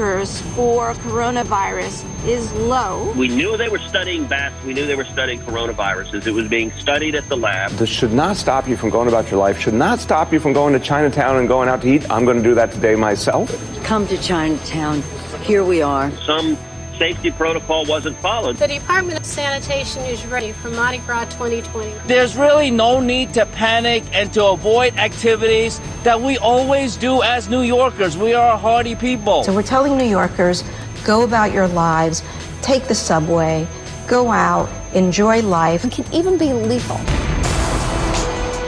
markers for coronavirus is low. We knew they were studying bats. We knew they were studying coronaviruses. It was being studied at the lab. This should not stop you from going about your life, should not stop you from going to Chinatown and going out to eat. I'm going to do that today myself. Come to Chinatown. Here we are. Some safety protocol wasn't followed. The Department of Sanitation is ready for Mardi Gras 2020. There's really no need to panic and to avoid activities that we always do as New Yorkers. We are a hardy people. So we're telling New Yorkers, go about your lives, take the subway, go out, enjoy life. It can even be lethal.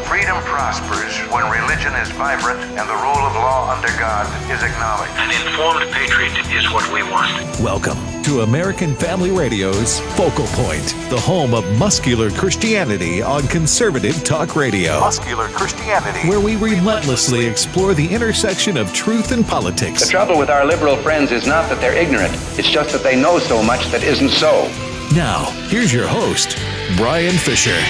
Freedom prospers when religion is vibrant and the rule of law under God is acknowledged. An informed patriot is what we want. Welcome to American Family Radio's Focal Point, the home of muscular Christianity on conservative talk radio. Muscular Christianity. Where we relentlessly explore the intersection of truth and politics. The trouble with our liberal friends is not that they're ignorant. It's just that they know so much that isn't so. Now, here's your host, Brian Fisher.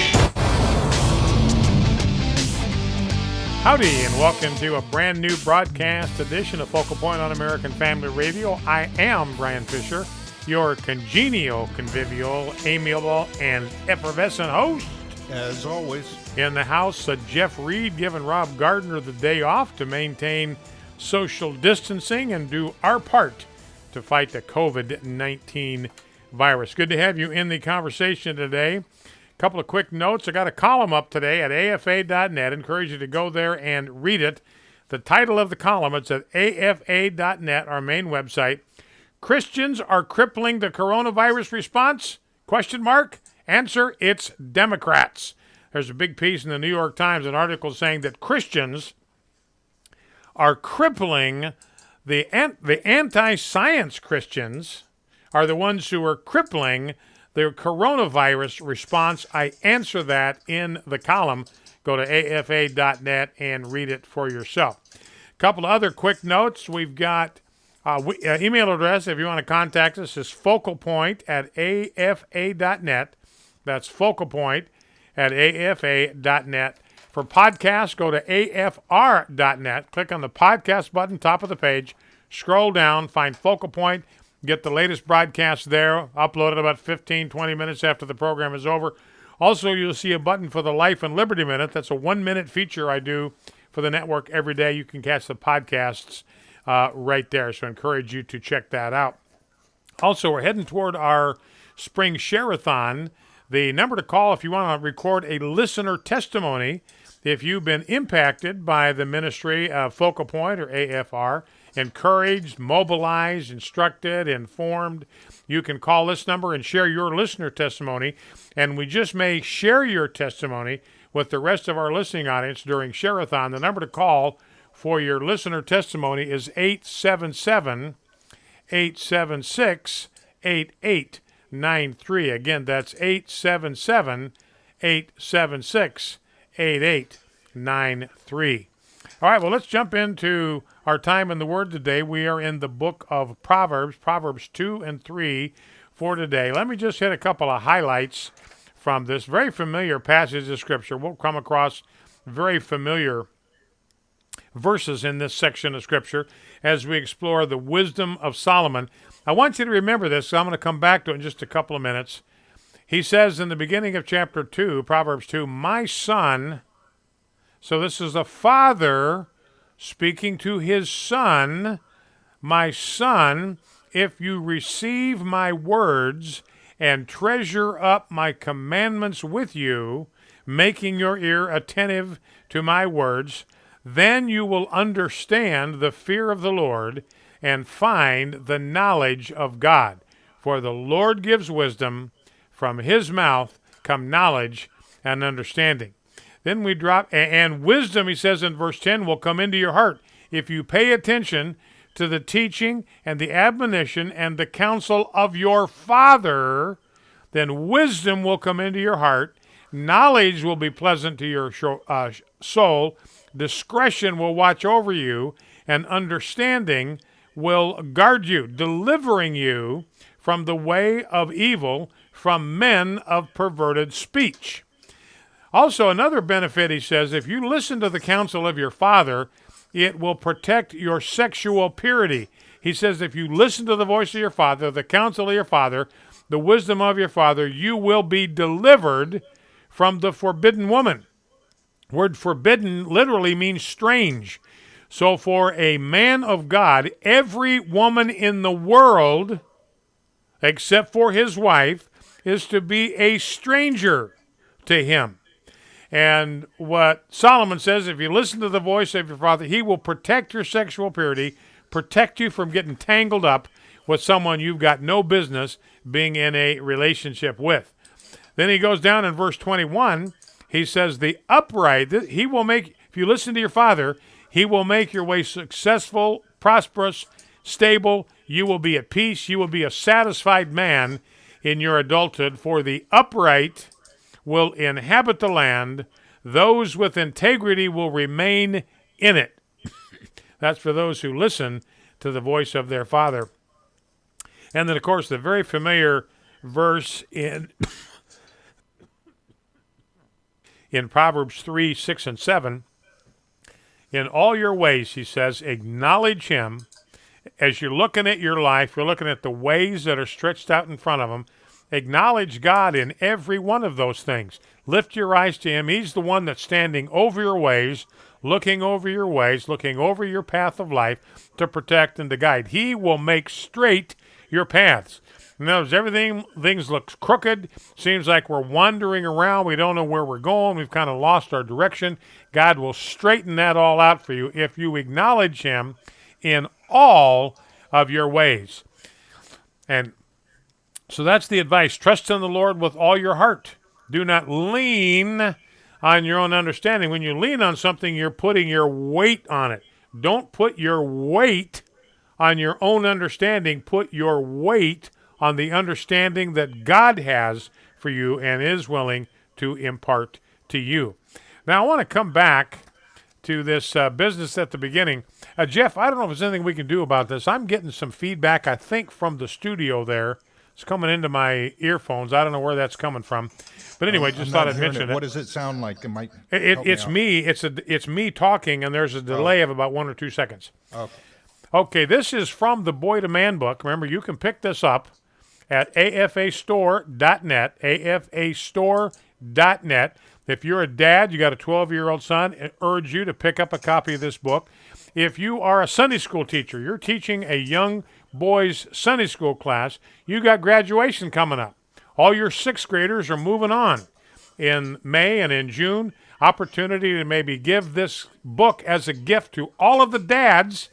Howdy, and welcome to a brand new broadcast edition of Focal Point on American Family Radio. I am Brian Fisher, your congenial, convivial, amiable, and effervescent host. As always. In the house, Jeff Reed giving Rob Gardner the day off to maintain social distancing and do our part to fight the COVID-19 virus. Good to have you in the conversation today. Couple of quick notes. I got a column up today at afa.net. Encourage you to go there and read it. The title of the column, it's at afa.net, our main website. Christians are crippling the coronavirus response? Question mark. Answer, it's Democrats. There's a big piece in the New York Times, an article saying that Christians are crippling the anti-science Christians are the ones who are crippling the coronavirus response. I answer that in the column. Go to afa.net and read it for yourself. A couple of other quick notes. We've got email address, if you want to contact us, is focalpoint@afa.net. That's focalpoint@afa.net. For podcasts, go to afr.net. Click on the podcast button, top of the page. Scroll down, find Focal Point. Get the latest broadcast there, uploaded about 15, 20 minutes after the program is over. Also, you'll see a button for the Life and Liberty Minute. That's a 1-minute feature I do for the network every day. You can catch the podcasts right there, so I encourage you to check that out. Also, we're heading toward our spring share-a-thon. The number to call if you want to record a listener testimony, if you've been impacted by the ministry of Focal Point or AFR, encouraged, mobilized, instructed, informed, you can call this number and share your listener testimony. And we just may share your testimony with the rest of our listening audience during Share-a-thon. The number to call for your listener testimony is 877-876-8893. Again, that's 877-876-8893. All right, well, let's jump into our time in the Word today. We are in the book of Proverbs, Proverbs 2 and 3 for today. Let me just hit a couple of highlights from this very familiar passage of Scripture. We'll come across very familiar verses in this section of Scripture as we explore the wisdom of Solomon. I want you to remember this, so I'm going to come back to it in just a couple of minutes. He says in the beginning of chapter 2, Proverbs 2, my son, so this is a father speaking to his son, my son, if you receive my words and treasure up my commandments with you, making your ear attentive to my words, then you will understand the fear of the Lord and find the knowledge of God. For the Lord gives wisdom, from his mouth come knowledge and understanding. Then we drop, and wisdom, he says in verse 10, will come into your heart if you pay attention to the teaching and the admonition and the counsel of your father. Then wisdom will come into your heart. Knowledge will be pleasant to your soul. Discretion will watch over you, and understanding will guard you, delivering you from the way of evil, from men of perverted speech. Also, another benefit, he says, if you listen to the counsel of your father, it will protect your sexual purity. He says, if you listen to the voice of your father, the counsel of your father, the wisdom of your father, you will be delivered from the forbidden woman. Word forbidden literally means strange. So for a man of God, every woman in the world, except for his wife, is to be a stranger to him. And what Solomon says, if you listen to the voice of your father, he will protect your sexual purity, protect you from getting tangled up with someone you've got no business being in a relationship with. Then he goes down in verse 21, he says, the upright, he will make, if you listen to your father, he will make your way successful, prosperous, stable. You will be at peace. You will be a satisfied man in your adulthood, for the upright will inhabit the land. Those with integrity will remain in it. That's for those who listen to the voice of their father. And then, of course, the very familiar verse in Proverbs 3, 6, and 7. In all your ways, he says, acknowledge him. As you're looking at your life, you're looking at the ways that are stretched out in front of him. Acknowledge God in every one of those things. Lift your eyes to him. He's the one that's standing over your ways, looking over your ways, looking over your path of life to protect and to guide. He will make straight your paths. In other words, things look crooked. Seems like we're wandering around. We don't know where we're going. We've kind of lost our direction. God will straighten that all out for you if you acknowledge him in all of your ways. And so that's the advice. Trust in the Lord with all your heart. Do not lean on your own understanding. When you lean on something, you're putting your weight on it. Don't put your weight on your own understanding. Put your weight on the understanding that God has for you and is willing to impart to you. Now, I want to come back to this business at the beginning. Jeff, I don't know if there's anything we can do about this. I'm getting some feedback, I think, from the studio there. It's coming into my earphones. I don't know where that's coming from. But anyway, just thought I'd mention it. What does it sound like? It's me. It's me talking, and there's a delay of about 1 or 2 seconds. Okay, this is from the Boy to Man book. Remember, you can pick this up at afastore.net, afastore.net. If you're a dad, you got a 12-year-old son, I urge you to pick up a copy of this book. If you are a Sunday school teacher, you're teaching a young boys' Sunday school class, you got graduation coming up. All your 6th graders are moving on in May and in June. Opportunity to maybe give this book as a gift to all of the dads.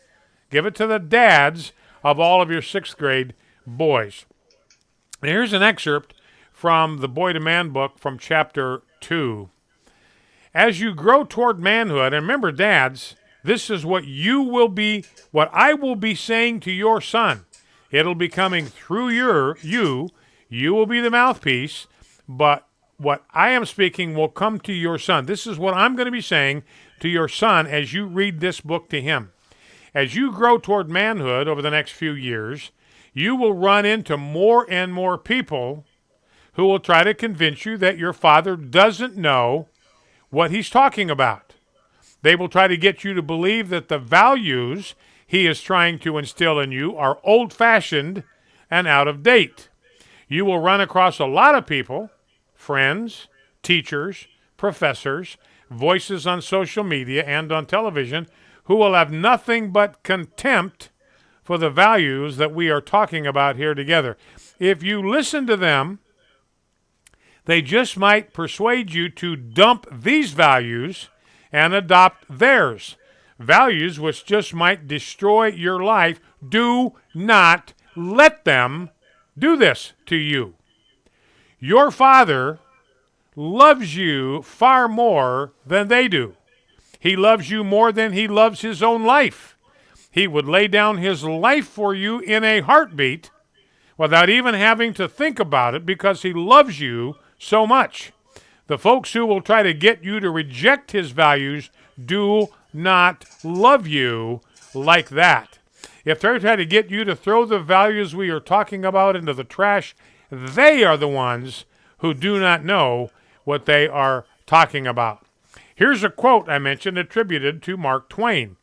Give it to the dads of all of your 6th grade boys. Here's an excerpt from the Boy to Man book from chapter 2. As you grow toward manhood, and remember, dads, this is what I will be saying to your son. It'll be coming through you. You will be the mouthpiece, but what I am speaking will come to your son. This is what I'm going to be saying to your son as you read this book to him. As you grow toward manhood over the next few years, you will run into more and more people who will try to convince you that your father doesn't know what he's talking about. They will try to get you to believe that the values he is trying to instill in you are old-fashioned and out of date. You will run across a lot of people, friends, teachers, professors, voices on social media and on television, who will have nothing but contempt for the values that we are talking about here together. If you listen to them, they just might persuade you to dump these values and adopt theirs. Values which just might destroy your life. Do not let them do this to you. Your father loves you far more than they do. He loves you more than he loves his own life. He would lay down his life for you in a heartbeat without even having to think about it because he loves you so much. The folks who will try to get you to reject his values do not love you like that. If they're trying to get you to throw the values we are talking about into the trash, they are the ones who do not know what they are talking about. Here's a quote I mentioned attributed to Mark Twain.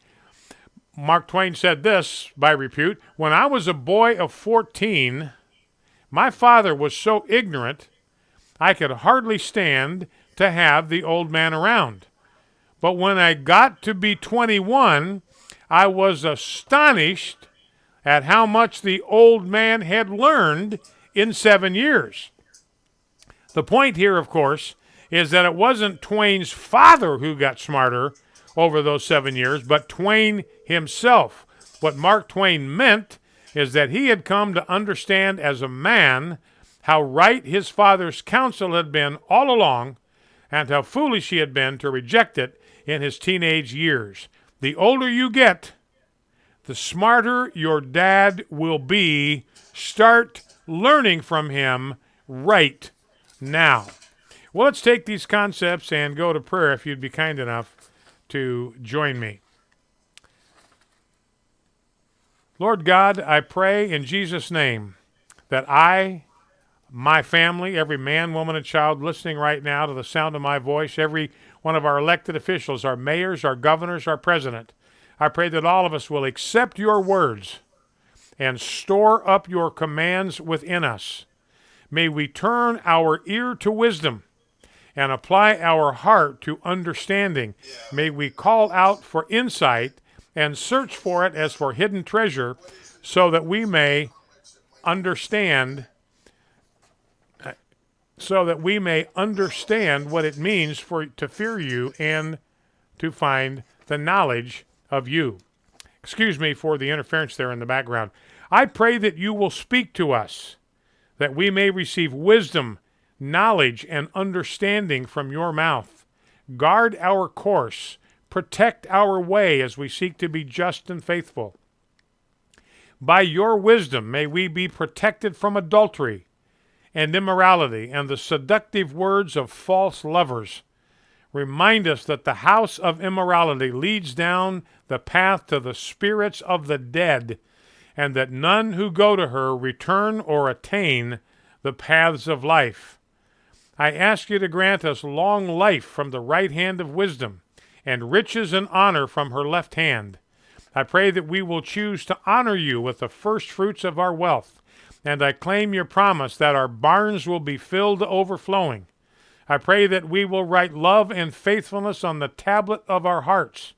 Mark Twain said this by repute: "When I was a boy of 14, my father was so ignorant I could hardly stand to have the old man around. But when I got to be 21, I was astonished at how much the old man had learned in 7 years." The point here, of course, is that it wasn't Twain's father who got smarter over those 7 years, but Twain himself. What Mark Twain meant is that he had come to understand as a man how right his father's counsel had been all along and how foolish he had been to reject it in his teenage years. The older you get, the smarter your dad will be. Start learning from him right now. Well, let's take these concepts and go to prayer if you'd be kind enough to join me. Lord God, I pray in Jesus' name that I, my family, every man, woman, and child listening right now to the sound of my voice, every one of our elected officials, our mayors, our governors, our president, I pray that all of us will accept your words and store up your commands within us. May we turn our ear to wisdom and apply our heart to understanding. May we call out for insight and search for it as for hidden treasure, so that we may understand what it means to fear you and to find the knowledge of you. Excuse me for the interference there in the background. I pray that you will speak to us, that we may receive wisdom, knowledge, and understanding from your mouth. Guard our course. Protect our way as we seek to be just and faithful. By your wisdom, may we be protected from adultery and immorality and the seductive words of false lovers. Remind us that the house of immorality leads down the path to the spirits of the dead, and that none who go to her return or attain the paths of life. I ask you to grant us long life from the right hand of wisdom, and riches and honor from her left hand. I pray that we will choose to honor you with the first fruits of our wealth, and I claim your promise that our barns will be filled to overflowing. I pray that we will write love and faithfulness on the tablet of our hearts,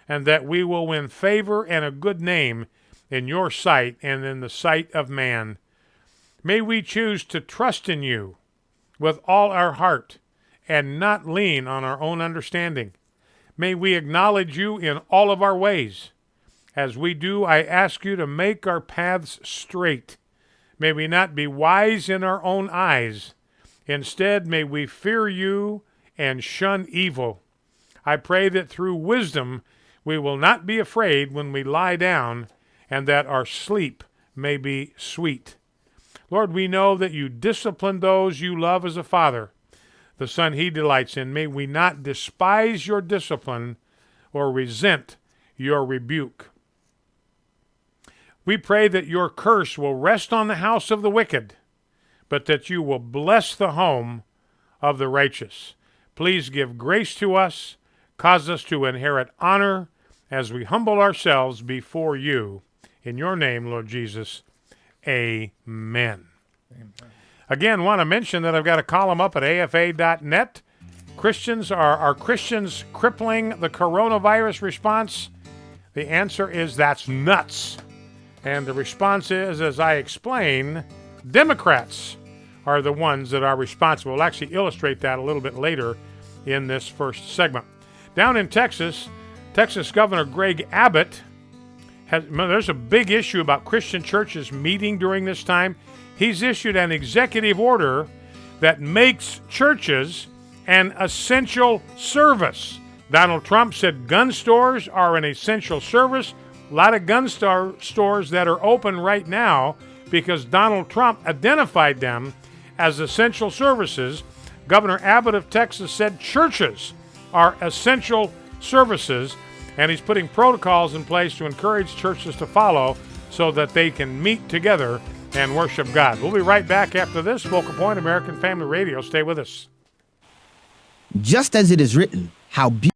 and that we will win favor and a good name in your sight and in the sight of man. May we choose to trust in you with all our heart and not lean on our own understanding. May we acknowledge you in all of our ways. As we do, I ask you to make our paths straight. May we not be wise in our own eyes. Instead, may we fear you and shun evil. I pray that through wisdom we will not be afraid when we lie down, and that our sleep may be sweet. Lord, we know that you discipline those you love as a father, the son he delights in. May we not despise your discipline or resent your rebuke. We pray that your curse will rest on the house of the wicked, but that you will bless the home of the righteous. Please give grace to us, cause us to inherit honor as we humble ourselves before you. In your name, Lord Jesus, amen. Amen. Again, want to mention that I've got a column up at afa.net. Are Christians crippling the coronavirus response? The answer is that's nuts. And the response is, as I explain, Democrats are the ones that are responsible. We'll actually illustrate that a little bit later in this first segment. Down in Texas, Texas Governor Greg Abbott there's a big issue about Christian churches meeting during this time. He's issued an executive order that makes churches an essential service. Donald Trump said gun stores are an essential service. A lot of gun stores that are open right now because Donald Trump identified them as essential services. Governor Abbott of Texas said churches are essential services, and he's putting protocols in place to encourage churches to follow so that they can meet together and worship God. We'll be right back after this. Focal Point, American Family Radio. Stay with us. Just as it is written, how beautiful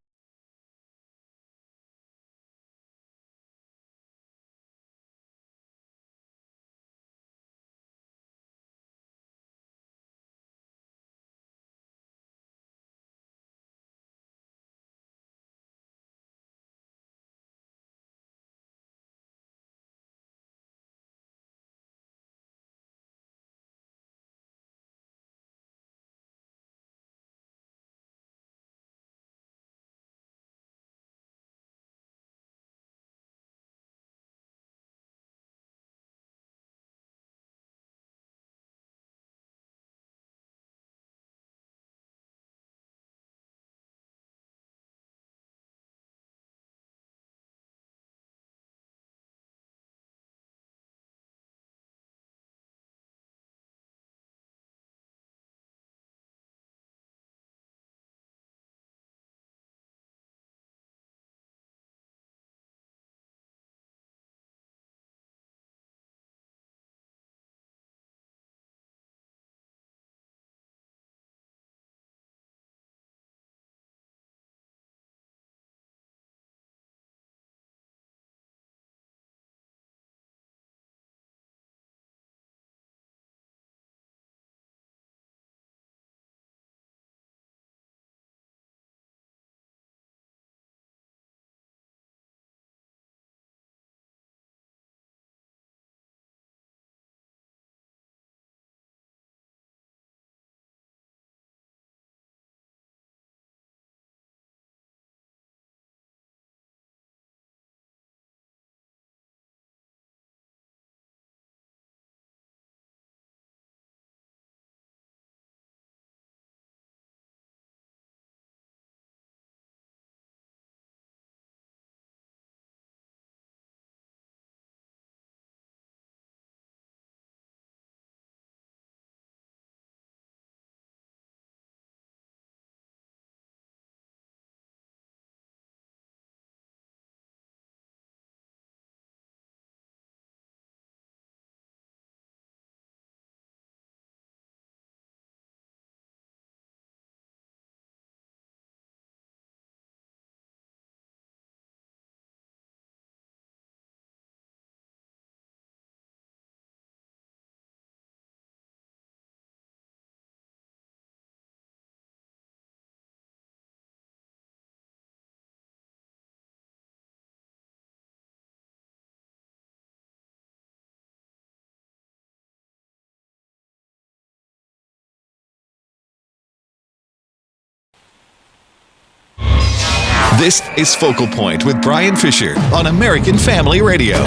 This is Focal Point with Brian Fisher on American Family Radio.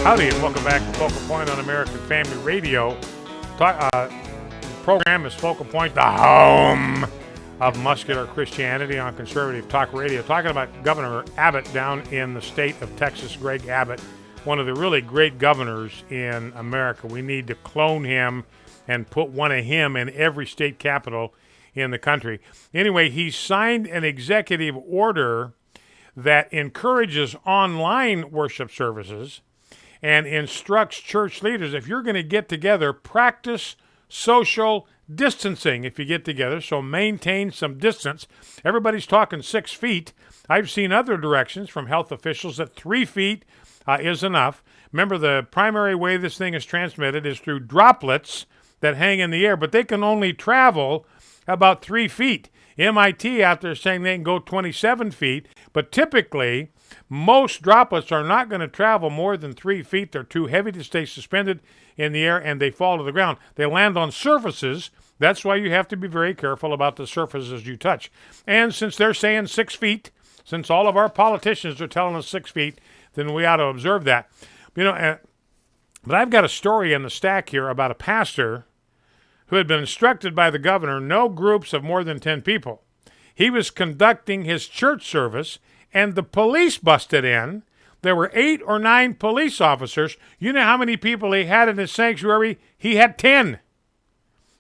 Howdy, and welcome back to Focal Point on American Family Radio. The program is Focal Point, the home of muscular Christianity on conservative talk radio. Talking about Governor Abbott down in the state of Texas, Greg Abbott, one of the really great governors in America. We need to clone him and put one of him in every state capital in the country. Anyway, he signed an executive order that encourages online worship services and instructs church leaders, if you're going to get together, practice social distancing if you get together, so maintain some distance. Everybody's talking 6 feet. I've seen other directions from health officials that 3 feet is enough. Remember, the primary way this thing is transmitted is through droplets that hang in the air, but they can only travel about 3 feet. MIT out there saying they can go 27 feet, but typically most droplets are not going to travel more than 3 feet. They're too heavy to stay suspended in the air, and they fall to the ground. They land on surfaces. That's why you have to be very careful about the surfaces you touch. And since they're saying 6 feet, since all of our politicians are telling us 6 feet, then we ought to observe that. But I've got a story in the stack here about a pastor who had been instructed by the governor, no groups of more than 10 people. He was conducting his church service, and the police busted in. There were 8 or 9 police officers. You know how many people he had in his sanctuary? He had 10.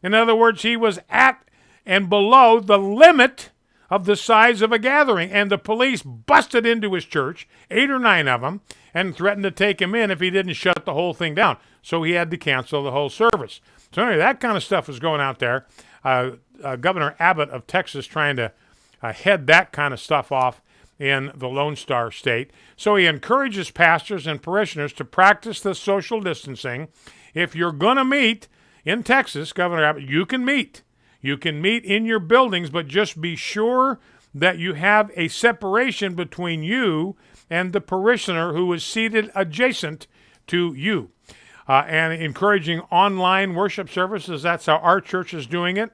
In other words, he was at and below the limit of the size of a gathering. And the police busted into his church, 8 or 9 of them, and threatened to take him in if he didn't shut the whole thing down. So he had to cancel the whole service. So anyway, that kind of stuff was going out there. Governor Abbott of Texas trying to head that kind of stuff off in the Lone Star State. So he encourages pastors and parishioners to practice the social distancing. If you're going to meet in Texas, Governor Abbott, you can meet. You can meet in your buildings, but just be sure that you have a separation between you and the parishioner who is seated adjacent to you. And encouraging online worship services. That's how our church is doing it,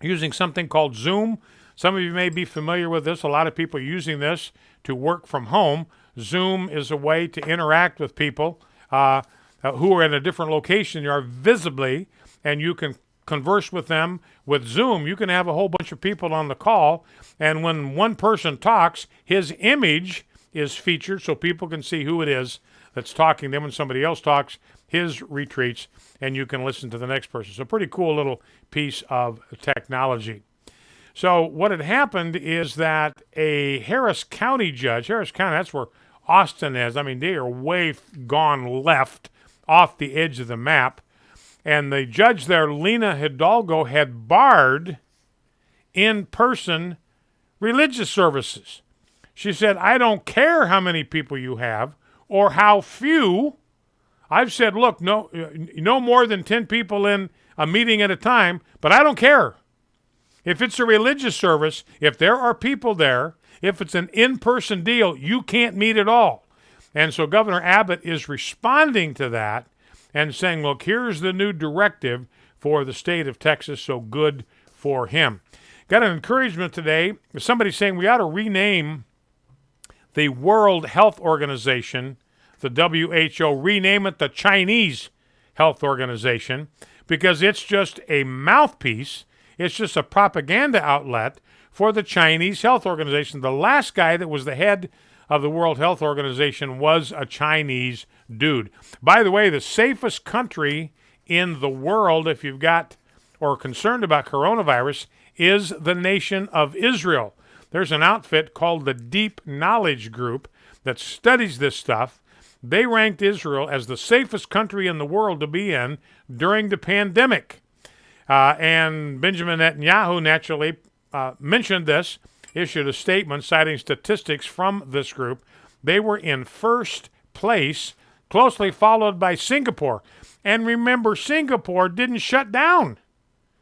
using something called Zoom. Some of you may be familiar with this. A lot of people are using this to work from home. Zoom is a way to interact with people who are in a different location. You are visibly, and you can converse with them with Zoom. You can have a whole bunch of people on the call, and when one person talks, his image is featured so people can see who it is that's talking. Then when somebody else talks, his retreats, and you can listen to the next person. So pretty cool little piece of technology. So what had happened is that a Harris County judge, Harris County, that's where Austin is. I mean, they are way gone left off the edge of the map. And the judge there, Lena Hidalgo, had barred in-person religious services. She said, I don't care how many people you have or how few. I've said, look, no more than 10 people in a meeting at a time, but I don't care. If it's a religious service, if there are people there, if it's an in-person deal, you can't meet at all. And so Governor Abbott is responding to that and saying, look, here's the new directive for the state of Texas, so good for him. Got an encouragement today. Somebody's saying we ought to rename the World Health Organization, the WHO, rename it the Chinese Health Organization, because it's just a mouthpiece. It's just a propaganda outlet for the Chinese Health Organization. The last guy that was the head of the World Health Organization was a Chinese dude. By the way, the safest country in the world, if you've got or are concerned about coronavirus, is the nation of Israel. There's an outfit called the Deep Knowledge Group that studies this stuff. They ranked Israel as the safest country in the world to be in during the pandemic. And Benjamin Netanyahu naturally mentioned this, issued a statement citing statistics from this group. They were in first place, closely followed by Singapore. And remember, Singapore didn't shut down.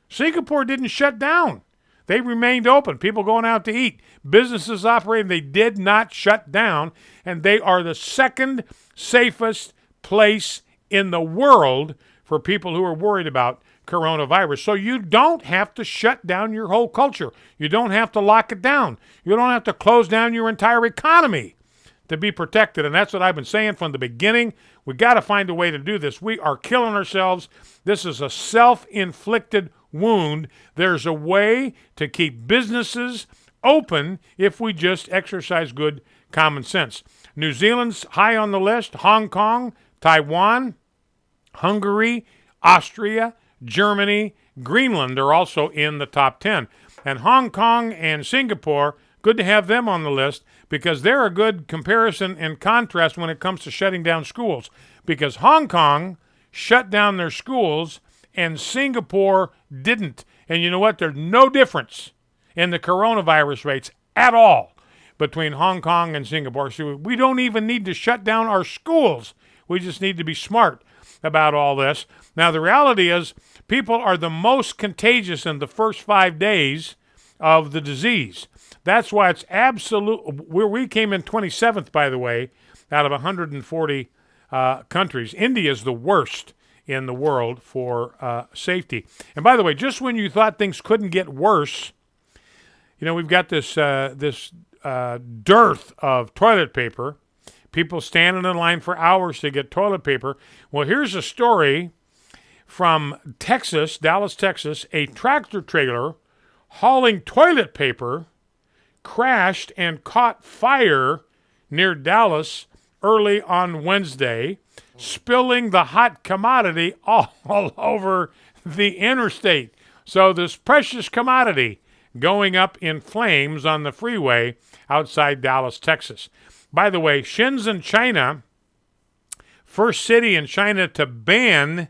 Singapore didn't shut down. They remained open. People going out to eat. Businesses operating. They did not shut down. And they are the second safest place in the world for people who are worried about coronavirus. So you don't have to shut down your whole culture. You don't have to lock it down. You don't have to close down your entire economy to be protected. And that's what I've been saying from the beginning. We got to find a way to do this. We are killing ourselves. This is a self-inflicted wound. There's a way to keep businesses open if we just exercise good common sense. New Zealand's high on the list. Hong Kong, Taiwan, Hungary, Austria, Germany, Greenland are also in the top 10. And Hong Kong and Singapore, good to have them on the list because they're a good comparison and contrast when it comes to shutting down schools. Because Hong Kong shut down their schools and Singapore didn't. And you know what? There's no difference in the coronavirus rates at all between Hong Kong and Singapore. So we don't even need to shut down our schools. We just need to be smart about all this. Now, the reality is people are the most contagious in the first 5 days of the disease. That's why it's absolute. Where we came in 27th, by the way, out of 140 countries. India is the worst in the world for safety. And by the way, just when you thought things couldn't get worse, you know, we've got this dearth of toilet paper. People standing in line for hours to get toilet paper. Well, here's a story from Texas, Dallas, Texas. A tractor trailer hauling toilet paper crashed and caught fire near Dallas early on Wednesday, spilling the hot commodity all over the interstate. So this precious commodity going up in flames on the freeway outside Dallas, Texas. By the way, Shenzhen, China, first city in China to ban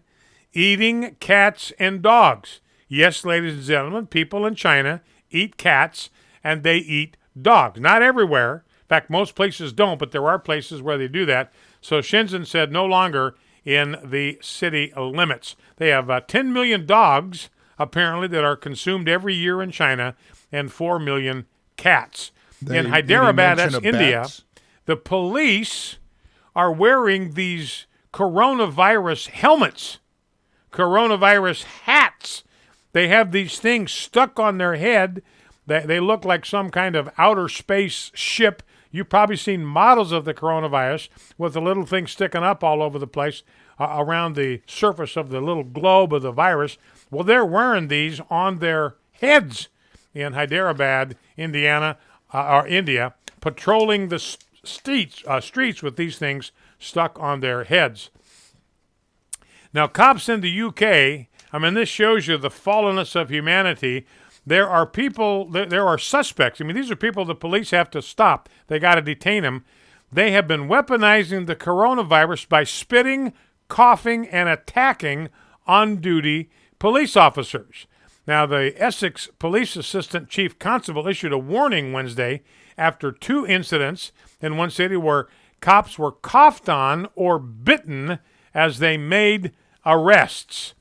eating cats and dogs. Yes, ladies and gentlemen, people in China eat cats and they eat dogs. Not everywhere. In fact, most places don't, but there are places where they do that. So Shenzhen said no longer in the city limits. They have 10 million dogs, apparently, that are consumed every year in China, and 4 million cats. In Hyderabad, that's India, the police are wearing these coronavirus helmets, coronavirus hats. They have these things stuck on their head. They look like some kind of outer space ship. You've probably seen models of the coronavirus with the little thing sticking up all over the place around the surface of the little globe of the virus. Well, they're wearing these on their heads in Hyderabad, India, patrolling the streets with these things stuck on their heads. Now, cops in the UK, I mean, this shows you the fallenness of humanity. There are people, there are suspects. I mean, these are people the police have to stop. They got to detain them. They have been weaponizing the coronavirus by spitting, coughing, and attacking on-duty police officers. Now, the Essex Police Assistant Chief Constable issued a warning Wednesday after 2 incidents in one city where cops were coughed on or bitten as they made arrests.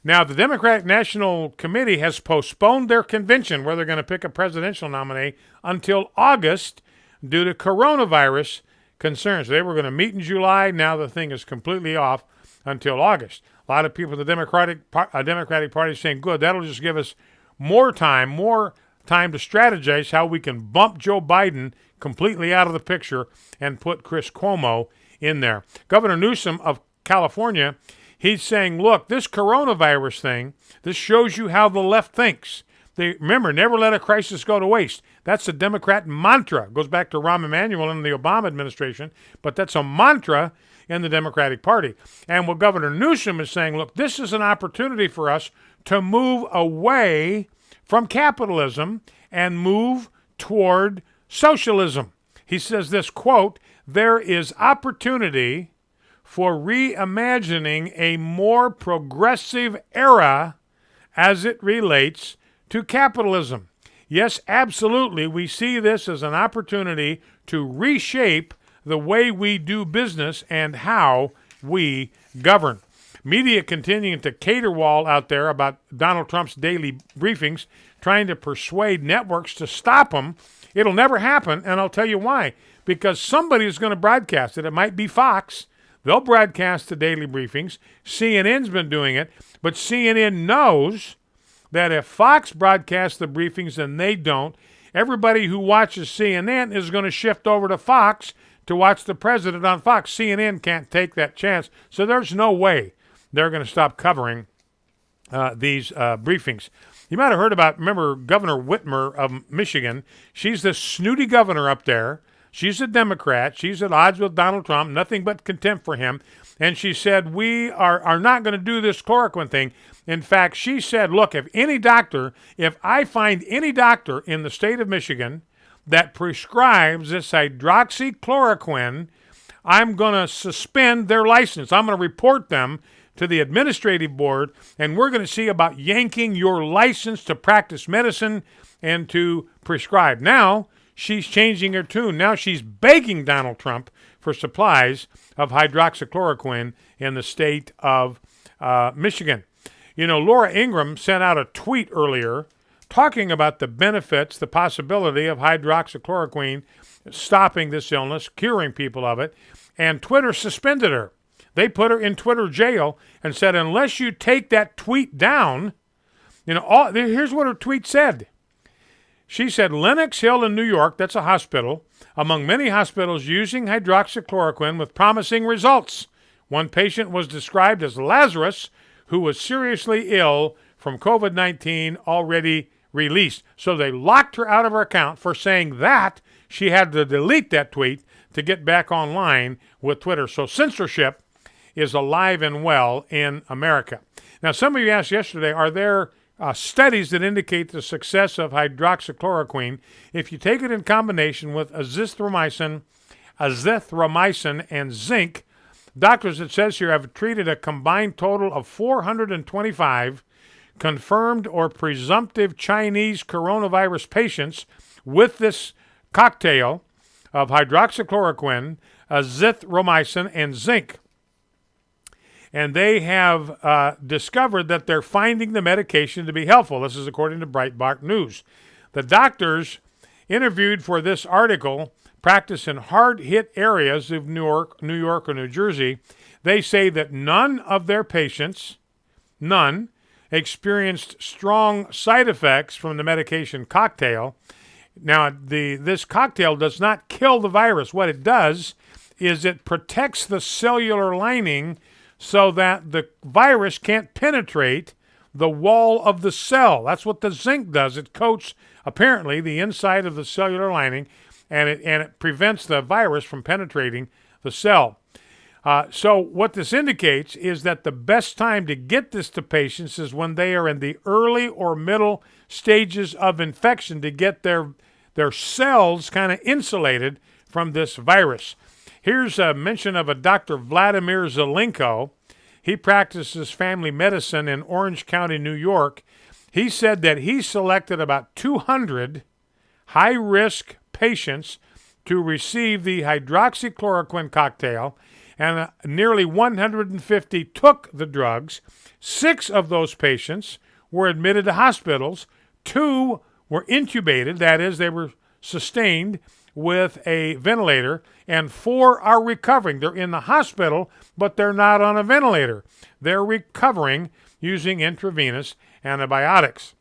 Now, the Democratic National Committee has postponed their convention where they're going to pick a presidential nominee until August due to coronavirus concerns. They were going to meet in July. Now the thing is completely off until August. A lot of people in the Democratic Party saying, good, that'll just give us more time to strategize how we can bump Joe Biden completely out of the picture and put Chris Cuomo in there. Governor Newsom of California, he's saying, look, this coronavirus thing, this shows you how the left thinks. Remember, never let a crisis go to waste. That's a Democrat mantra. It goes back to Rahm Emanuel in the Obama administration, but that's a mantra in the Democratic Party. And what Governor Newsom is saying, look, this is an opportunity for us to move away from capitalism and move toward socialism. He says this, quote, there is opportunity for reimagining a more progressive era as it relates to capitalism. Yes, absolutely, we see this as an opportunity to reshape the way we do business and how we govern. Media continuing to caterwaul out there about Donald Trump's daily briefings, trying to persuade networks to stop him. It'll never happen, and I'll tell you why. Because somebody is going to broadcast it. It might be Fox. They'll broadcast the daily briefings. CNN's been doing it, but CNN knows that if Fox broadcasts the briefings and they don't, everybody who watches CNN is going to shift over to Fox to watch the president on Fox. CNN can't take that chance, so there's no way they're going to stop covering these briefings. You might have heard about, remember, Governor Whitmer of Michigan. She's the snooty governor up there. She's a Democrat. She's at odds with Donald Trump, nothing but contempt for him. And she said, we are not going to do this chloroquine thing. In fact, she said, look, if I find any doctor in the state of Michigan that prescribes this hydroxychloroquine, I'm going to suspend their license. I'm going to report them to the administrative board, and we're going to see about yanking your license to practice medicine and to prescribe. Now, she's changing her tune. Now she's begging Donald Trump for supplies of hydroxychloroquine in the state of Michigan. You know, Laura Ingraham sent out a tweet earlier talking about the benefits, the possibility of hydroxychloroquine stopping this illness, curing people of it, and Twitter suspended her. They put her in Twitter jail and said, unless you take that tweet down, here's what her tweet said. She said, Lenox Hill in New York, that's a hospital, among many hospitals using hydroxychloroquine with promising results. One patient was described as Lazarus, who was seriously ill from COVID-19, already released. So they locked her out of her account for saying that. She had to delete that tweet to get back online with Twitter. So censorship is alive and well in America. Now, some of you asked yesterday, are there studies that indicate the success of hydroxychloroquine if you take it in combination with azithromycin, and zinc? Doctors, it says here, have treated a combined total of 425 confirmed or presumptive Chinese coronavirus patients with this cocktail of hydroxychloroquine, azithromycin, and zinc. And they have discovered that they're finding the medication to be helpful. This is according to Breitbart News. The doctors interviewed for this article practice in hard-hit areas of New York or New Jersey. They say that none of their patients, experienced strong side effects from the medication cocktail. Now, this cocktail does not kill the virus. What it does is it protects the cellular lining so that the virus can't penetrate the wall of the cell. That's what the zinc does. It coats, apparently, the inside of the cellular lining, and it prevents the virus from penetrating the cell. So what this indicates is that the best time to get this to patients is when they are in the early or middle stages of infection to get their cells kind of insulated from this virus. Here's a mention of a Dr. Vladimir Zelenko. He practices family medicine in Orange County, New York. He said that he selected about 200 high-risk patients to receive the hydroxychloroquine cocktail, and nearly 150 took the drugs. 6 of those patients were admitted to hospitals. 2 were intubated, that is, they were sustained with a ventilator, and 4 are recovering. They're in the hospital, but they're not on a ventilator. They're recovering using intravenous antibiotics.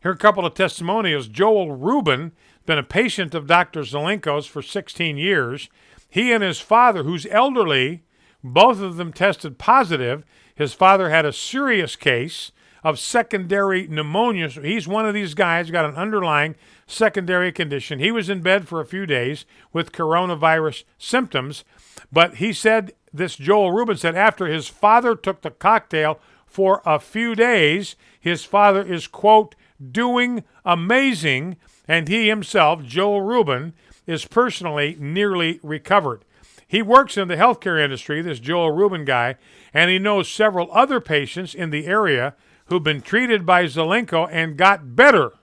Here are a couple of testimonials. Joel Rubin, been a patient of Dr. Zelenko's for 16 years. He and his father, who's elderly, both of them tested positive. His father had a serious case of secondary pneumonia. So he's one of these guys, got an underlying secondary condition. He was in bed for a few days with coronavirus symptoms, but he said, this Joel Rubin said, after his father took the cocktail for a few days, his father is, quote, doing amazing, and he himself, Joel Rubin, is personally nearly recovered. He works in the healthcare industry, this Joel Rubin guy, and he knows several other patients in the area who've been treated by Zelenko and got better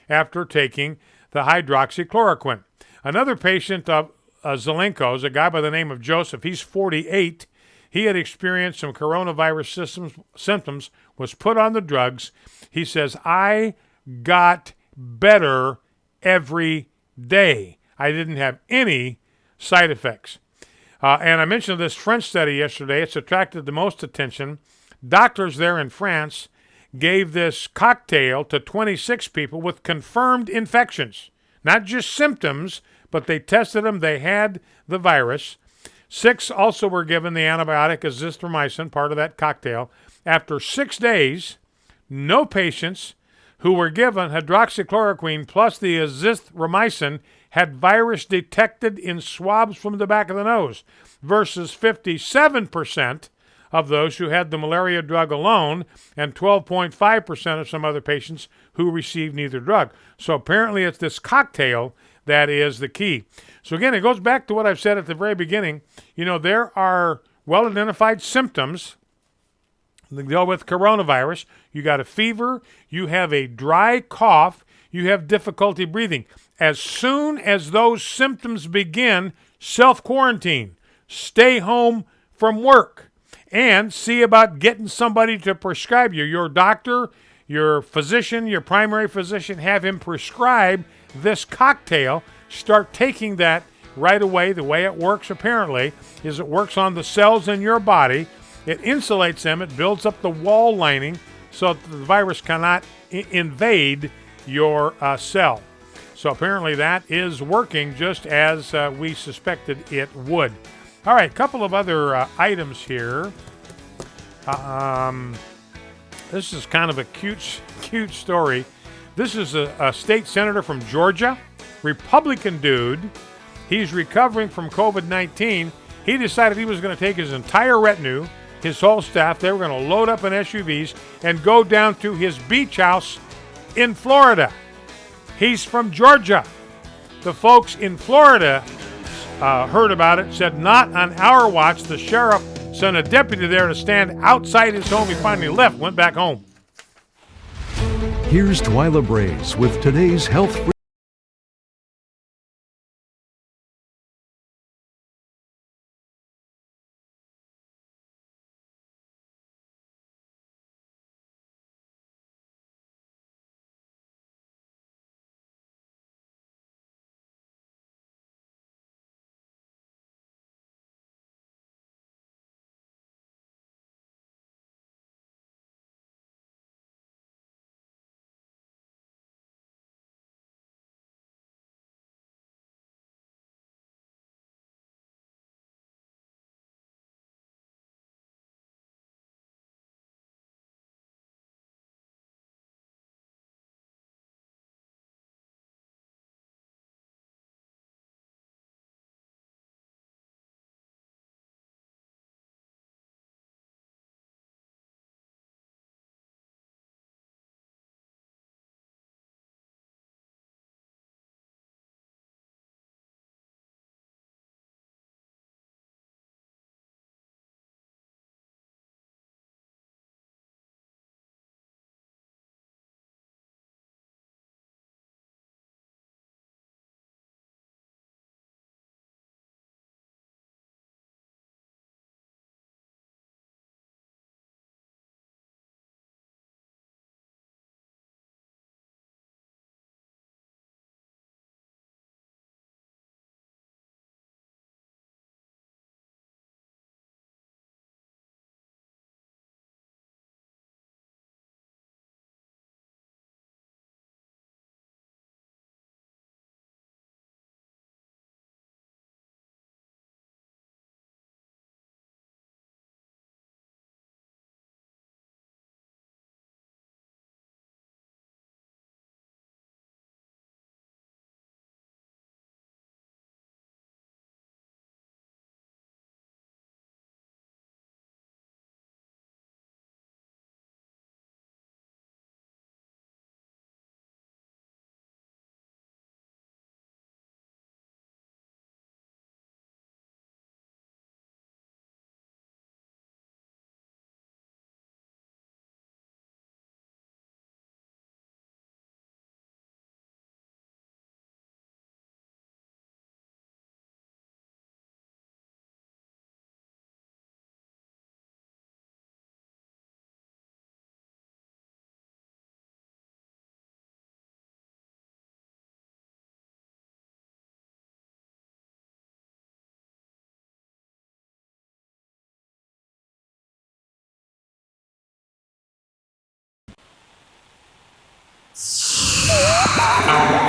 after taking the hydroxychloroquine. Another patient of Zelenko's, a guy by the name of Joseph, he's 48. He had experienced some coronavirus symptoms, was put on the drugs. He says, I got better every day. I didn't have any side effects. And I mentioned this French study yesterday. It's attracted the most attention. Doctors there in France gave this cocktail to 26 people with confirmed infections. Not just symptoms, but they tested them. They had the virus. 6 also were given the antibiotic azithromycin, part of that cocktail. After 6 days, no patients who were given hydroxychloroquine plus the azithromycin had virus detected in swabs from the back of the nose, versus 57% of those who had the malaria drug alone and 12.5% of some other patients who received neither drug. So apparently it's this cocktail that is the key. So again, it goes back to what I've said at the very beginning. You know, there are well-identified symptoms that deal with coronavirus. You got a fever, you have a dry cough, you have difficulty breathing. As soon as those symptoms begin, self-quarantine, stay home from work, and see about getting somebody to prescribe you. Your doctor, your physician, your primary physician, have him prescribe this cocktail. Start taking that right away. The way it works, apparently, is it works on the cells in your body. It insulates them. It builds up the wall lining so that the virus cannot invade your cell. So apparently that is working just as we suspected it would. All right, a couple of other items here. This is kind of a cute story. This is a state senator from Georgia, Republican dude. He's recovering from COVID-19. He decided he was going to take his entire retinue, his whole staff. They were going to load up in SUVs and go down to his beach house in Florida. He's from Georgia. The folks in Florida heard about it, said, not on our watch. The sheriff sent a deputy there to stand outside his home. He finally left, went back home. Here's Twyla Brace with today's Health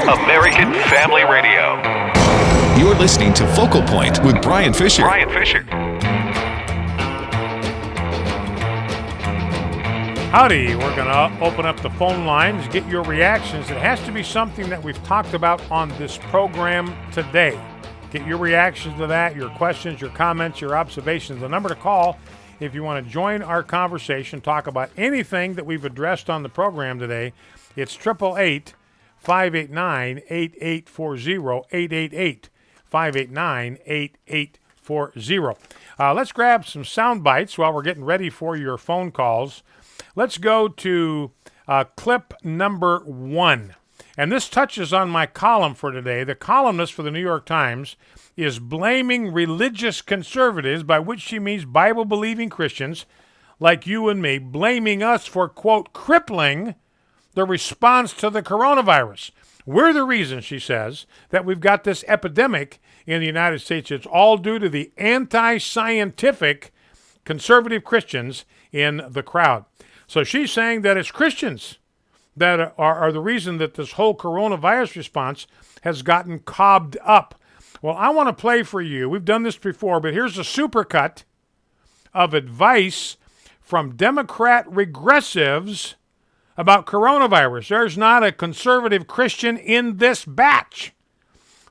American Family Radio. You're listening to Focal Point with Brian Fisher. Howdy, we're going to open up the phone lines, get your reactions. It has to be something that we've talked about on this program today. Get your reactions to that, your questions, your comments, your observations. The number to call if you want to join our conversation, talk about anything that we've addressed on the program today, it's 888-589-8840, 888-589-8840. Let's grab some sound bites while we're getting ready for your phone calls. Let's go to clip number 1. And this touches on my column for today. The columnist for the New York Times is blaming religious conservatives, by which she means Bible-believing Christians like you and me, blaming us for, quote, crippling the response to the coronavirus. We're the reason, she says, that we've got this epidemic in the United States. It's all due to the anti-scientific conservative Christians in the crowd. So she's saying that it's Christians that are the reason that this whole coronavirus response has gotten cobbed up. Well, I want to play for you. We've done this before, but here's a supercut of advice from Democrat regressives about coronavirus. There's not a conservative Christian in this batch.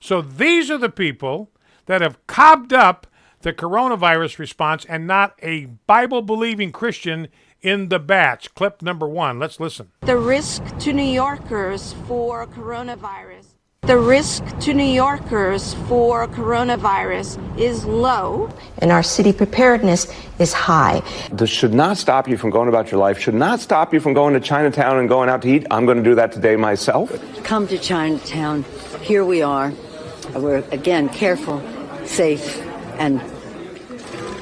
So these are the people that have cobbed up the coronavirus response and not a Bible-believing Christian in the batch. Clip number 1. Let's listen. The risk to New Yorkers for coronavirus. The risk to New Yorkers for coronavirus is low. And our city preparedness is high. This should not stop you from going about your life, should not stop you from going to Chinatown and going out to eat. I'm going to do that today myself. Come to Chinatown. Here we are. We're, again, careful, safe, and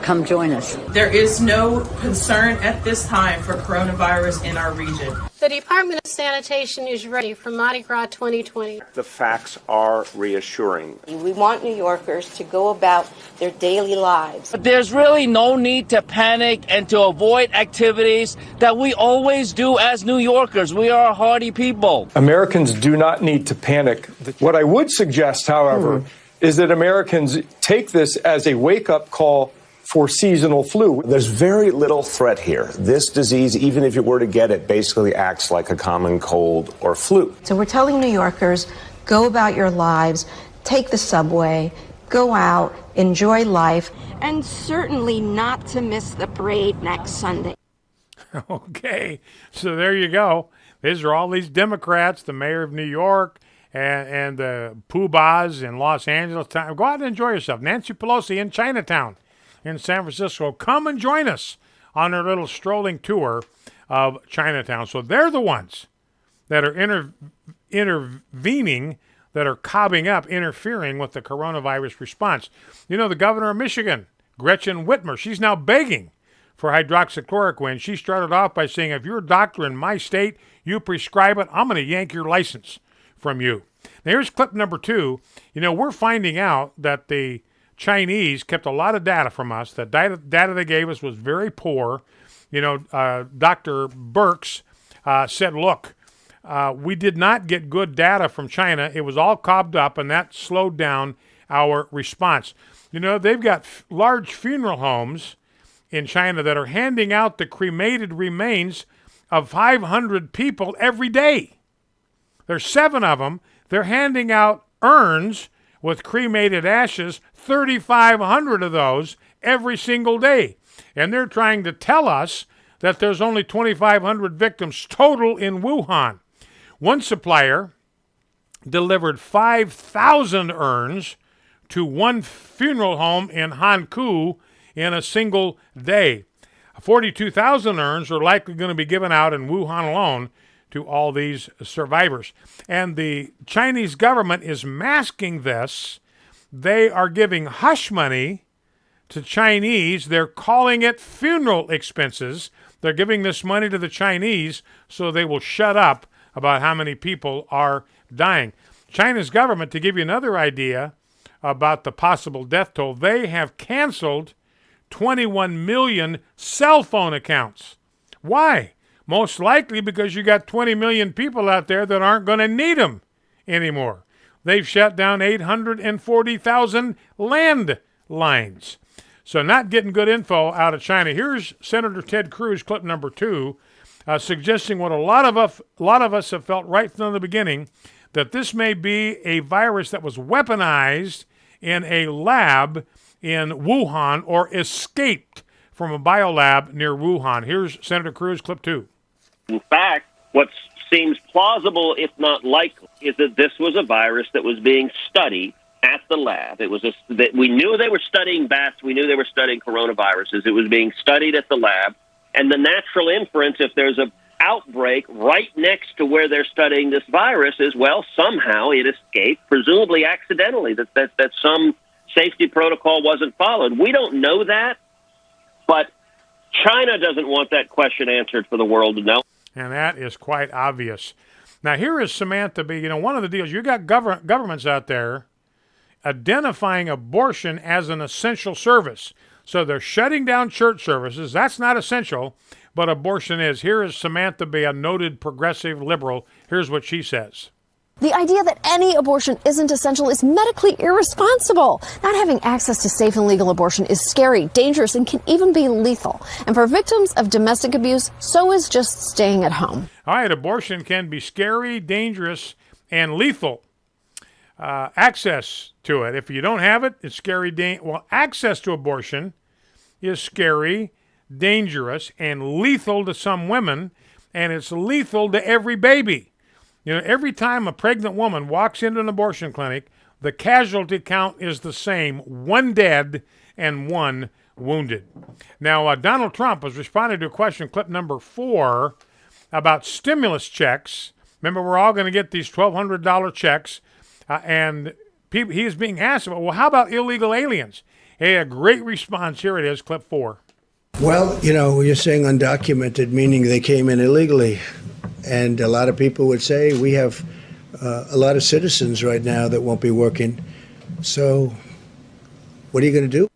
come join us. There is no concern at this time for coronavirus in our region. The Department of Sanitation is ready for Mardi Gras 2020. The facts are reassuring. We want New Yorkers to go about their daily lives. There's really no need to panic and to avoid activities that we always do as New Yorkers. We are a hardy people. Americans do not need to panic. What I would suggest, however, is that Americans take this as a wake-up call for seasonal flu. There's very little threat here. This disease, even if you were to get it, basically acts like a common cold or flu. So we're telling New Yorkers, go about your lives, take the subway, go out, enjoy life. And certainly not to miss the parade next Sunday. Okay, so there you go. These are all these Democrats, the mayor of New York, and the poobahs in Los Angeles. Go out and enjoy yourself. Nancy Pelosi in Chinatown in San Francisco. Come and join us on our little strolling tour of Chinatown. So they're the ones that are intervening, that are cobbing up, interfering with the coronavirus response. You know, the governor of Michigan, Gretchen Whitmer, she's now begging for hydroxychloroquine. She started off by saying, if you're a doctor in my state, you prescribe it, I'm going to yank your license from you. Now, here's clip number 2. You know, we're finding out that the Chinese kept a lot of data from us. The data they gave us was very poor. You know, Dr. Birx said, look, we did not get good data from China. It was all cobbed up, and that slowed down our response. You know, they've got large funeral homes in China that are handing out the cremated remains of 500 people every day. There's 7 of them. They're handing out urns with cremated ashes, 3,500 of those every single day. And they're trying to tell us that there's only 2,500 victims total in Wuhan. One supplier delivered 5,000 urns to one funeral home in Hankou in a single day. 42,000 urns are likely going to be given out in Wuhan alone to all these survivors. And the Chinese government is masking this. They are giving hush money to Chinese. They're calling it funeral expenses. They're giving this money to the Chinese so they will shut up about how many people are dying. China's government, to give you another idea about the possible death toll, they have canceled 21 million cell phone accounts. Why? Most likely because you got 20 million people out there that aren't going to need them anymore. They've shut down 840,000 landlines. So not getting good info out of China. Here's Senator Ted Cruz, clip number 2, suggesting what a lot of us have felt right from the beginning, that this may be a virus that was weaponized in a lab in Wuhan or escaped from a biolab near Wuhan. Here's Senator Cruz, clip 2. In fact, what seems plausible, if not likely, is that this was a virus that was being studied at the lab. It was that we knew they were studying bats. We knew they were studying coronaviruses. It was being studied at the lab. And the natural inference, if there's an outbreak right next to where they're studying this virus, is, well, somehow it escaped, presumably accidentally, that some safety protocol wasn't followed. We don't know that, but China doesn't want that question answered for the world to know. And that is quite obvious. Now, here is Samantha B. You know, one of the deals, you got governments out there identifying abortion as an essential service. So they're shutting down church services. That's not essential, but abortion is. Here is Samantha B., a noted progressive liberal. Here's what she says. The idea that any abortion isn't essential is medically irresponsible. Not having access to safe and legal abortion is scary, dangerous, and can even be lethal. And for victims of domestic abuse, so is just staying at home. All right, abortion can be scary, dangerous, and lethal. Access to it. If you don't have it, it's scary. Well, access to abortion is scary, dangerous, and lethal to some women, and it's lethal to every baby. You know, every time a pregnant woman walks into an abortion clinic, the casualty count is the same, 1 dead and 1 wounded. Now, Donald Trump was responding to a question, clip number 4, about stimulus checks. Remember, we're all going to get these $1,200 checks, and he is being asked about, well, how about illegal aliens? Hey, a great response. Here it is, clip 4. Well, you know, you're saying undocumented, meaning they came in illegally. And a lot of people would say we have a lot of citizens right now that won't be working. So what are you going to do?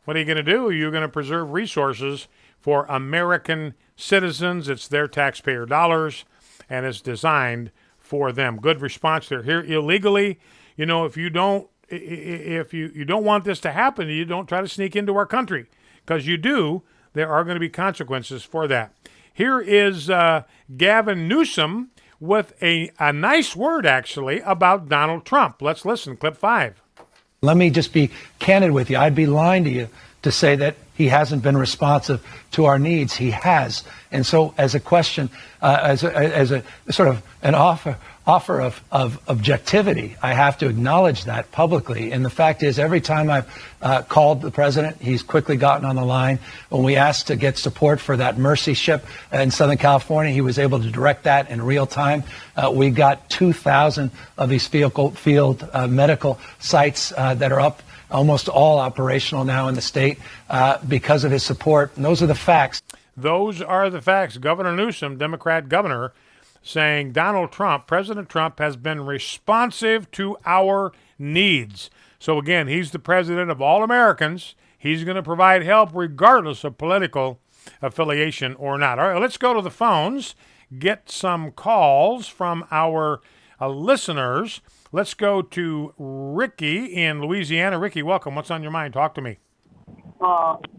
What are you going to do? You're going to preserve resources for American citizens. It's their taxpayer dollars, and it's designed for them. Good response. They're here illegally. You know, if you don't want this to happen, you don't try to sneak into our country, because you do. There are going to be consequences for that. Here is Gavin Newsom with a nice word, actually, about Donald Trump. Let's listen. Clip 5. Let me just be candid with you. I'd be lying to you to say that he hasn't been responsive to our needs. He has. And so as a question, as a sort of an offer of objectivity, I have to acknowledge that publicly. And the fact is, every time I've called the president, he's quickly gotten on the line. When we asked to get support for that Mercy ship in Southern California, he was able to direct that in real time. We got 2,000 of these field medical sites that are up, almost all operational now in the state because of his support. And those are the facts. Those are the facts. Governor Newsom, Democrat governor, saying Donald Trump, President Trump, has been responsive to our needs. So again, he's the president of all Americans. He's going to provide help regardless of political affiliation or not. All right, let's go to the phones, get some calls from our listeners. Let's go to Ricky in Louisiana. Ricky, welcome. What's on your mind? Talk to me.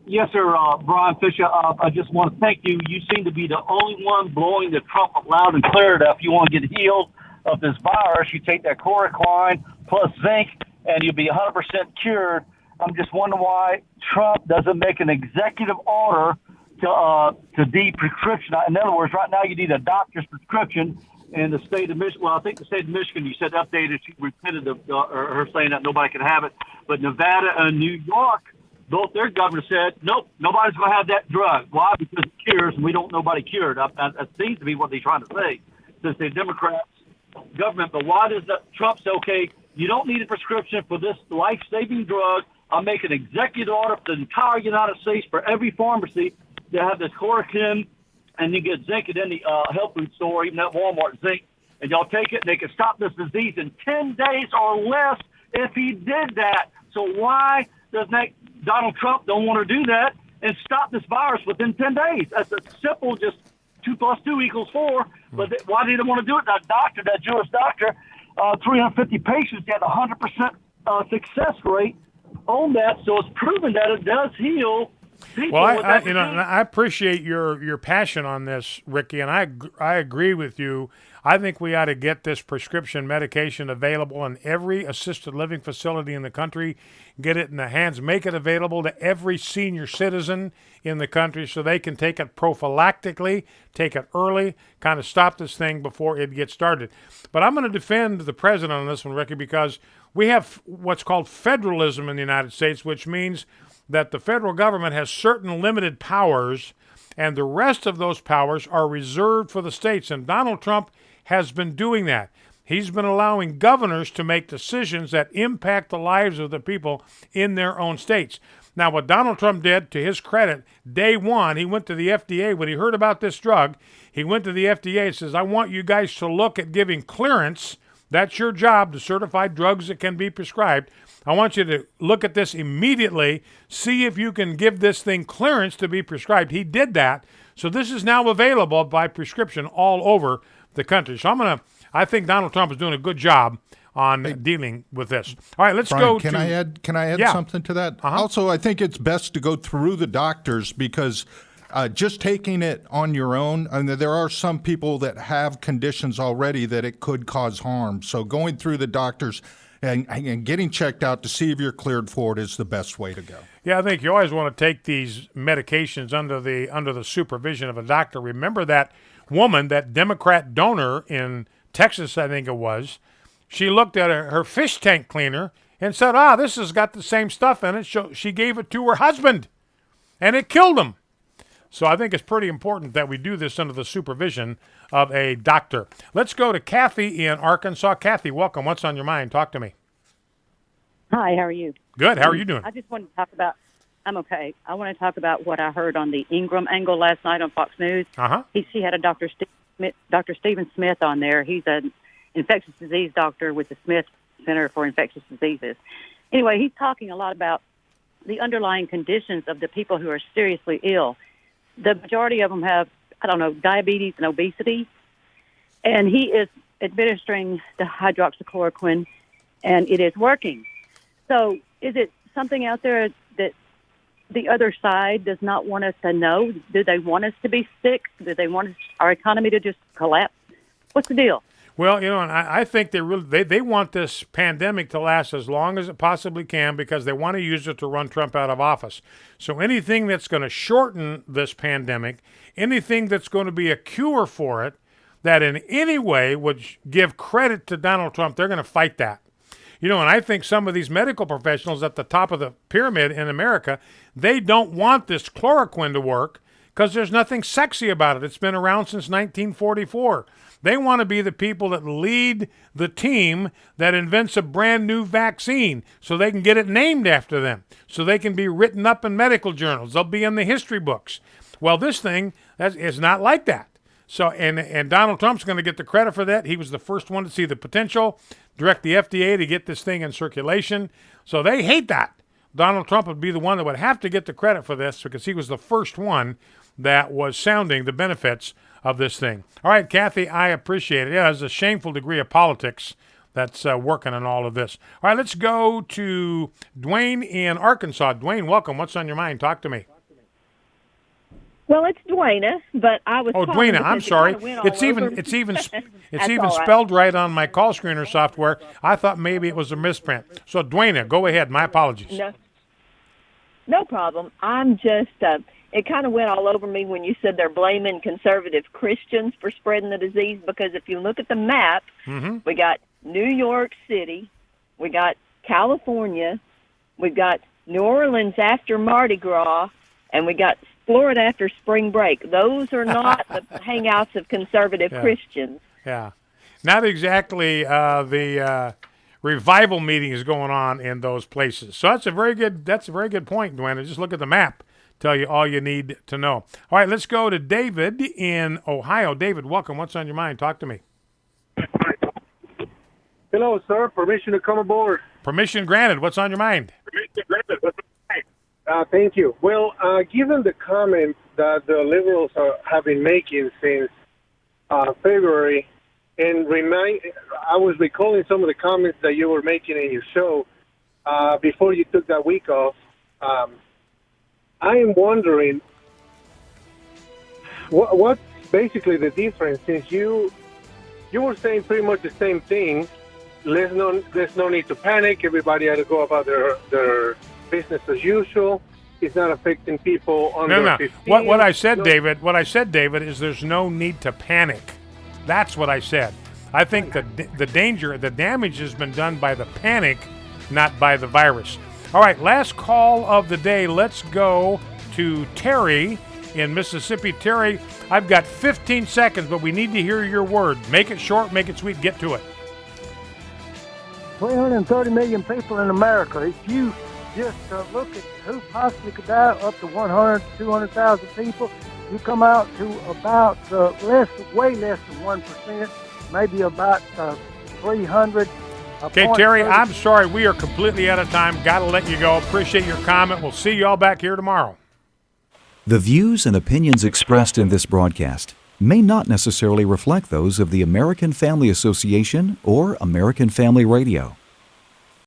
Yes, sir, Brian Fisher. I just want to thank you. You seem to be the only one blowing the trumpet loud and clear that if you want to get healed of this virus, you take that chloroquine plus zinc, and you'll be 100% cured. I'm just wondering why Trump doesn't make an executive order to de-prescription. In other words, right now you need a doctor's prescription. In the state of Michigan, well, I think the state of Michigan, you said updated, she repented of her saying that nobody can have it. But Nevada and New York, both their governors said, nope, nobody's going to have that drug. Why? Because it cures, and we don't nobody cured. That seems to be what they're trying to say, since they're Democrats government. But why does Trump say, okay, you don't need a prescription for this life-saving drug. I'll make an executive order for the entire United States for every pharmacy to have this chloroquine, and you get zinc at any health food store, even at Walmart, zinc, and y'all take it, and they can stop this disease in 10 days or less if he did that. So why does Donald Trump don't want to do that and stop this virus within 10 days? That's a simple, just 2 + 2 = 4. But why did he want to do it? That doctor, that Jewish doctor, 350 patients, they had a 100% success rate on that. So it's proven that it does heal people. Well, with I that you know, and I appreciate your passion on this, Ricky, and I agree with you. I think we ought to get this prescription medication available in every assisted living facility in the country, get it in the hands, make it available to every senior citizen in the country so they can take it prophylactically, take it early, kind of stop this thing before it gets started. But I'm going to defend the president on this one, Ricky, because we have what's called federalism in the United States, which means that the federal government has certain limited powers, and the rest of those powers are reserved for the states. And Donald Trump has been doing that. He's been allowing governors to make decisions that impact the lives of the people in their own states. Now, what Donald Trump did, to his credit, day one, he went to the FDA. When he heard about this drug, he went to the FDA and says, I want you guys to look at giving clearance. That's your job, to certify drugs that can be prescribed. I want you to look at this immediately, see if you can give this thing clearance to be prescribed. He did that. So this is now available by prescription all over the country. So I think Donald Trump is doing a good job on dealing with this. All right, let's Brian, go can I add something to that? Uh-huh. Also, I think it's best to go through the doctors, because just taking it on your own, I mean, there are some people that have conditions already that it could cause harm. So going through the doctors and getting checked out to see if you're cleared for it is the best way to go. Yeah, I think you always want to take these medications under the supervision of a doctor. Remember that woman, that Democrat donor in Texas, I think it was, she looked at her fish tank cleaner and said, this has got the same stuff in it. So she gave it to her husband, and it killed him. So I think it's pretty important that we do this under the supervision of a doctor. Let's go to Kathy in Arkansas. Kathy, welcome. What's on your mind? Talk to me. Hi, how are you? Good. How are you doing? I just wanted to talk about, I'm okay. I want to talk about what I heard on the Ingram angle last night on Fox News. Uh-huh. She had a Dr. Stephen Smith on there. He's an infectious disease doctor with the Smith Center for Infectious Diseases. Anyway, he's talking a lot about the underlying conditions of the people who are seriously ill. The majority of them have, diabetes and obesity. And he is administering the hydroxychloroquine, and it is working. So is it something out there that the other side does not want us to know? Do they want us to be sick? Do they want our economy to just collapse? What's the deal? Well, and I think they want this pandemic to last as long as it possibly can, because they want to use it to run Trump out of office. So anything that's going to shorten this pandemic, anything that's going to be a cure for it, that in any way would give credit to Donald Trump, they're going to fight that. And I think some of these medical professionals at the top of the pyramid in America, they don't want this chloroquine to work because there's nothing sexy about it. It's been around since 1944. They want to be the people that lead the team that invents a brand new vaccine so they can get it named after them, so they can be written up in medical journals. They'll be in the history books. Well, this thing is not like that. So, and Donald Trump's going to get the credit for that. He was the first one to see the potential, direct the FDA to get this thing in circulation. So they hate that. Donald Trump would be the one that would have to get the credit for this because he was the first one that was sounding the benefits of this thing. All right, Kathy, I appreciate it. Yeah, there's a shameful degree of politics that's working on all of this. All right, let's go to Dwayne in Arkansas. Dwayne, welcome. What's on your mind? Talk to me. Well, it's Dwayna, but I was. Oh, Dwayna, I'm sorry. It's even spelled right on my call screener software. I thought maybe it was a misprint. So, Dwayna, go ahead. My apologies. No problem. I'm just. It kind of went all over me when you said they're blaming conservative Christians for spreading the disease, because if you look at the map, we got New York City, we got California, we've got New Orleans after Mardi Gras, and we got Florida after spring break. Those are not the hangouts of conservative Christians. Yeah. Not exactly the revival meetings going on in those places. So that's a very good point, Dwayne. Just look at the map. Tell you all you need to know. All right, let's go to David in Ohio. David, welcome. What's on your mind? Talk to me. Hello, sir. Permission to come aboard. Permission granted. What's on your mind? Permission granted. What's on your mind? Thank you. Well, given the comments that the liberals have been making since February And I was recalling some of the comments that you were making in your show before you took that week off. I am wondering what's basically the difference, since you were saying pretty much the same thing. There's no need to panic. Everybody had to go about their business as usual. It's not affecting people under 15. What I said, David, is there's no need to panic. That's what I said. I think the damage has been done by the panic, not by the virus. All right, last call of the day. Let's go to Terry in Mississippi. Terry, I've got 15 seconds, but we need to hear your word. Make it short, make it sweet, get to it. 330 million people in America. If you just look at who possibly could die, up to 100, 200,000 people, you come out to about way less than 1%, maybe about 300. Okay, Terry, I'm sorry. We are completely out of time. Got to let you go. Appreciate your comment. We'll see you all back here tomorrow. The views and opinions expressed in this broadcast may not necessarily reflect those of the American Family Association or American Family Radio.